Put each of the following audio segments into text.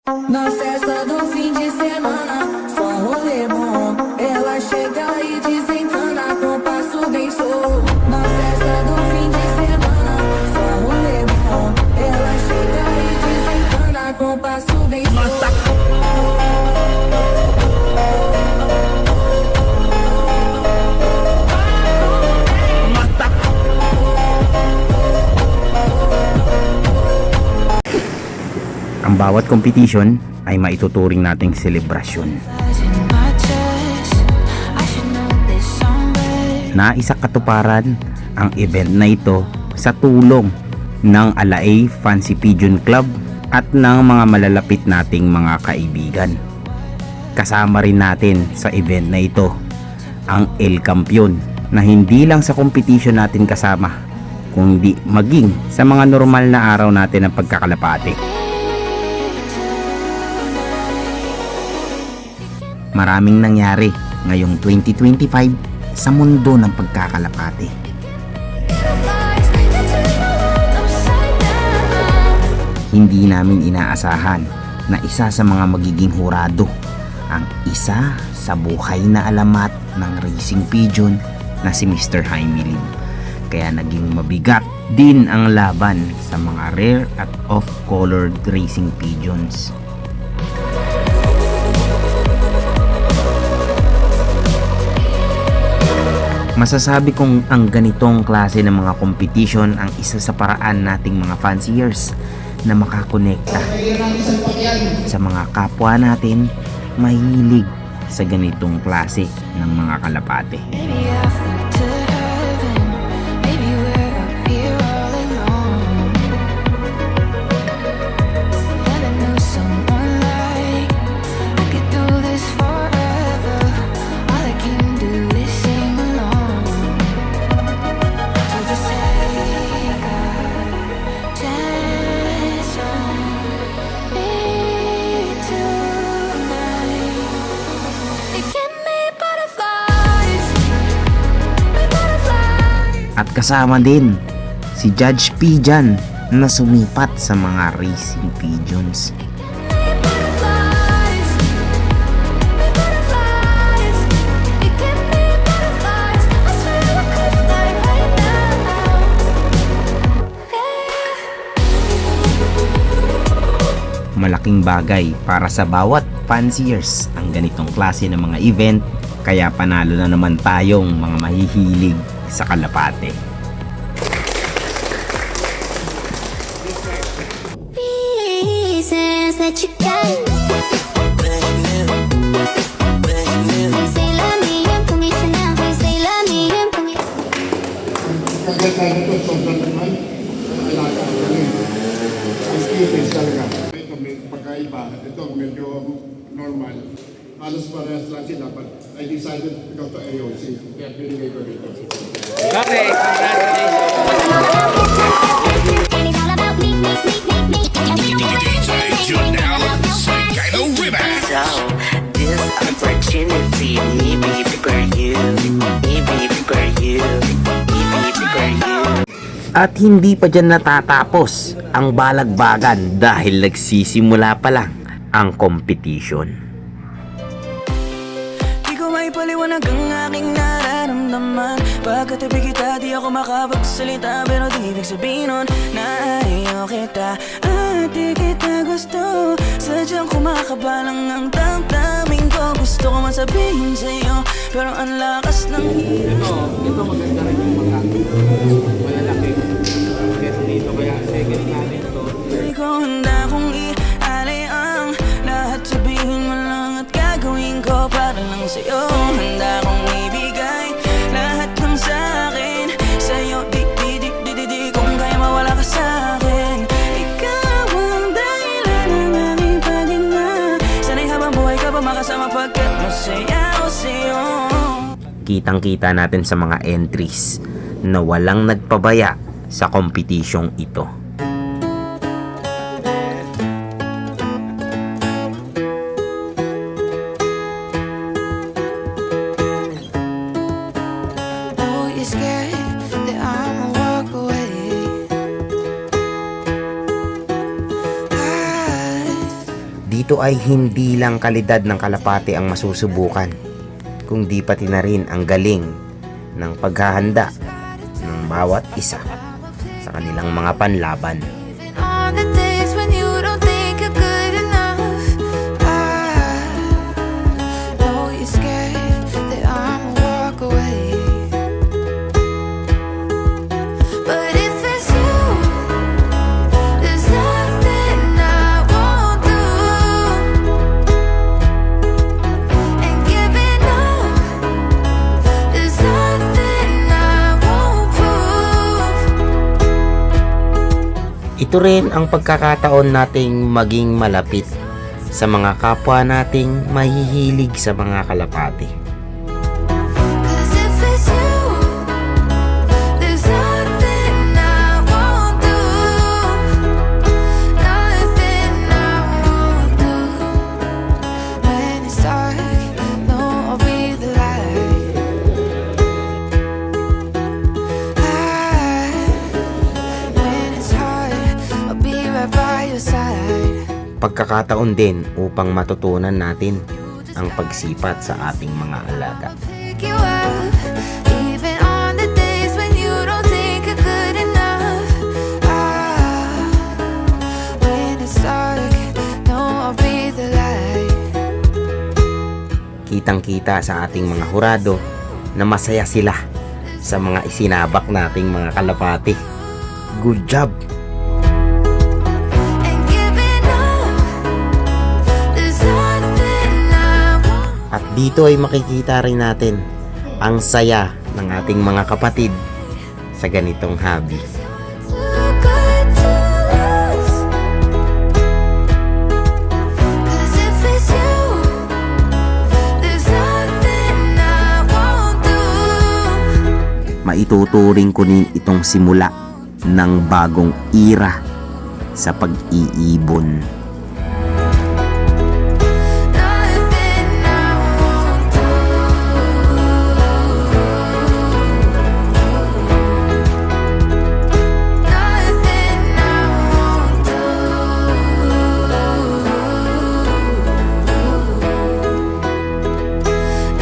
Na festa do fim de semana, só rolê bom. Ela chega e desencana com passo bem show. Na festa do fim de semana, só rolê bom. Ela chega e desencana com passo bem show. Ang bawat competition ay maituturing nating selebrasyon na isa katuparan ang event na ito sa tulong ng Alae Fancy Pigeon Club at ng mga malalapit nating mga kaibigan. Kasama rin natin sa event na ito ang El Campeon na hindi lang sa competition natin kasama kundi maging sa mga normal na araw natin ng pagkakalapate. Maraming nangyari ngayong 2025 sa mundo ng pagkakalapate. Hindi namin inaasahan na isa sa mga magiging hurado ang isa sa buhay na alamat ng racing pigeon na si Mr. Jaime Lim. Kaya naging mabigat din ang laban sa mga rare at off-colored racing pigeons. Masasabi kong ang ganitong klase ng mga competition ang isa sa paraan nating mga fanciers na makakonekta sa mga kapwa natin mahilig sa ganitong klase ng mga kalapate. At kasama din si Judge P dyan na sumipat sa mga racing pigeons. Malaking bagay para sa bawat fanciers ang ganitong klase ng mga event, kaya panalo na naman tayong mga mahihilig sa kalapate. Ito medyo normal. Halos parehas lang sila, but I decided to go to AOC. Kaya binigay ko dito. Okay, this opportunity, maybe for you, maybe for you, maybe for you. At hindi pa dyan natatapos ang balagbagan dahil nagsisimula pa lang ang competition. Di ko maipaliwanag ang aking nararamdaman. Pagkatabi kita, di ako makapagsalita, pero di ibig sabihin nun na ayaw kita at di kita gusto. Sadyang kumakabalang ang damdamin ko. Gusto ko man sabihin sa'yo, pero ang lakas ng ito maganda rin yung mga malalaki. Kasi dito kaya second natin ito. Di ko handa kung ialay ang lahat. Sabihin mo lang at gagawin ko para lang sa'yo. Handa kong ibigay lahat ng sa'kin sa'yo. Di kung kaya mawala ka sa'kin. Ikaw ang dahilan ng aking paghinga. Sana'y habang buhay ka pa makasama pagkat masaya ako sa'yo. Kitang-kita natin sa mga entries na walang nagpabaya sa competition ito. Oh, you're scared that I'ma walk away. Dito ay hindi lang kalidad ng kalapate ang masusubukan, kundi pati na rin ang galing ng paghahanda ng bawat isa sa kanilang mga panlaban. On the days when you don't think you're good enough, I know you're scared that I'ma walk away. But if it's you, there's nothing I won't do. And giving up, there's nothing I won't prove. Ito rin ang pagkakataon nating maging malapit sa mga kapwa nating mahihilig sa mga kalapate. Cause if it's you, there's nothing I won't do. Nothing I won't do. When it's dark, no, I'll be the light. When it's hard, I'll be right by your side. Pagkakataon din upang matutunan natin ang pagsipat sa ating mga alaga. Pick you up, even on the days when you don't think you're good enough. When it's dark, no, I'll be the light. Kitang-kita sa ating mga hurado na masaya sila sa mga isinabak nating mga kalapate. Good job! And giving up, there's nothing I won't. At dito ay makikita rin natin ang saya ng ating mga kapatid sa ganitong hobby. Too good to lose. Cause if it's you, there's nothing I won't do. Maituturing ko rin itong simula ng bagong era sa pag-iibon. Nothing I won't do. Nothing I won't do.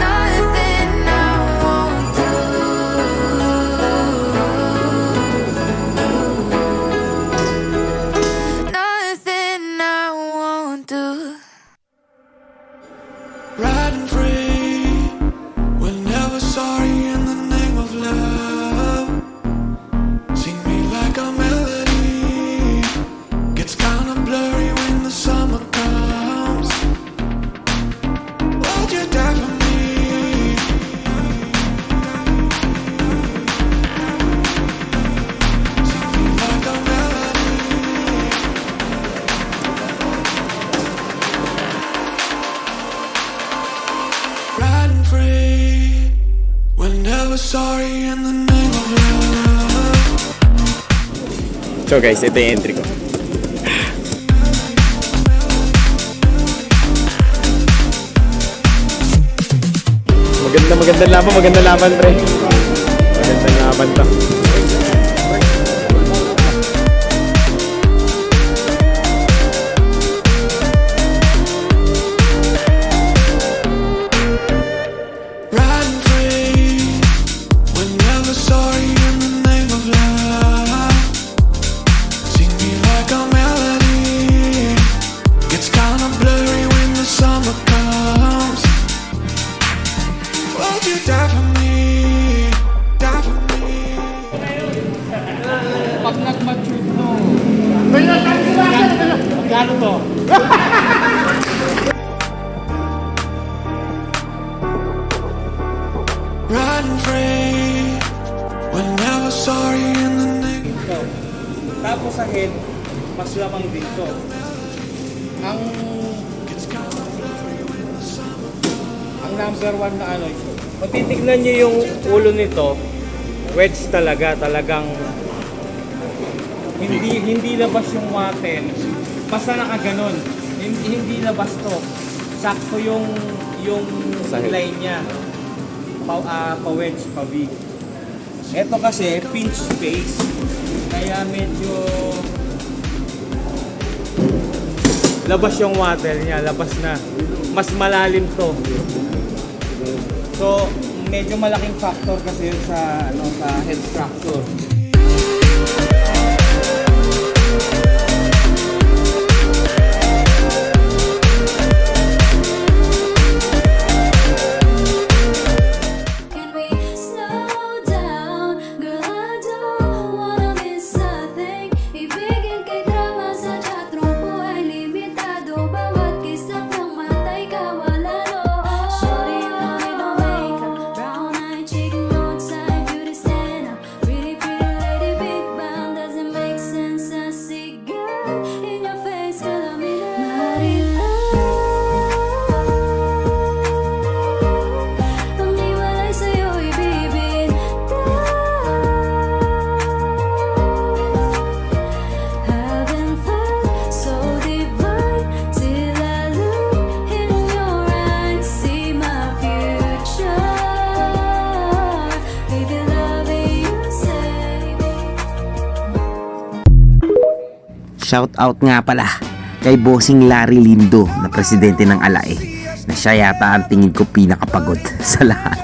Nothing I won't do. Nothing I won't do. Riding free, we're never sorry in the name of love. Sing me like a melody, gets kind of blurry when the summer comes. Would you die for me? Sing me like a melody. Riding free, we're never sorry in the name of love. So guys, ito yung entry ko. Magandang laban pre. Magandang laban to. Riding free, we're never sorry in the name of love. Sing me like a melody, gets kind of blurry when the summer comes. Would you die for me? Die for me? Pag nag-mature no. Magkano to? Riding free, we're never sorry in the name. Tapos sa head, mas lamang dito. Ang number one na ano, kung titignan nyo yung ulo nito, wedge talagang hindi labas yung waten. Basta nakaganon. Hindi labas to. Sakto yung line niya. Pa-wedge, pa-V. Ito kasi pinch space. Kaya medyo labas yung water niya, labas na. Mas malalim to. So, medyo malaking factor kasi yun sa sa head structure. Can we slow down? Girl, I don't wanna miss a thing. Ibigin kay drama sa chatroom ko ay limitado. Bawat kislap ng matay kawala no. Shorty, you don't need no makeup. Brown eyed chicken outside beauty stand up. Really pretty lady, big bang doesn't make sense. I see God in your face, kala me ang iwalay sa'yo ibibigay. Haven't felt so divine till I look in your eyes, see my future. Baby, loving you, say. Shout out nga pala kay Bossing Larry Lindo na presidente ng Alae na siya yata ang tingin ko pinakapagod sa lahat.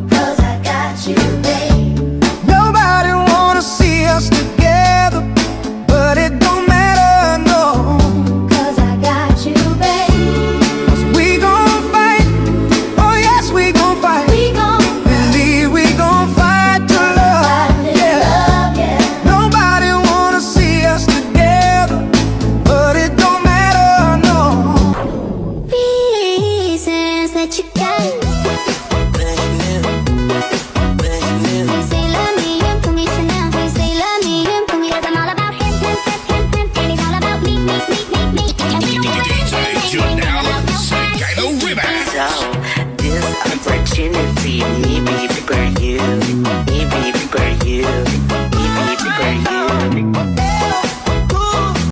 Cause I got you, babe. Nobody wanna see us together, but it don't matter, no. Cause I got you, babe. We gon' fight, oh yes, we gon' fight. We gon' Believe we gon' fight to love, yeah. love, yeah. Nobody wanna see us together, but it don't matter, no. Reasons that you got. Please say love me and put me for now. Please say love me and put me 'cause I'm all about him, and he's all about me. And we don't want anything, So, this opportunity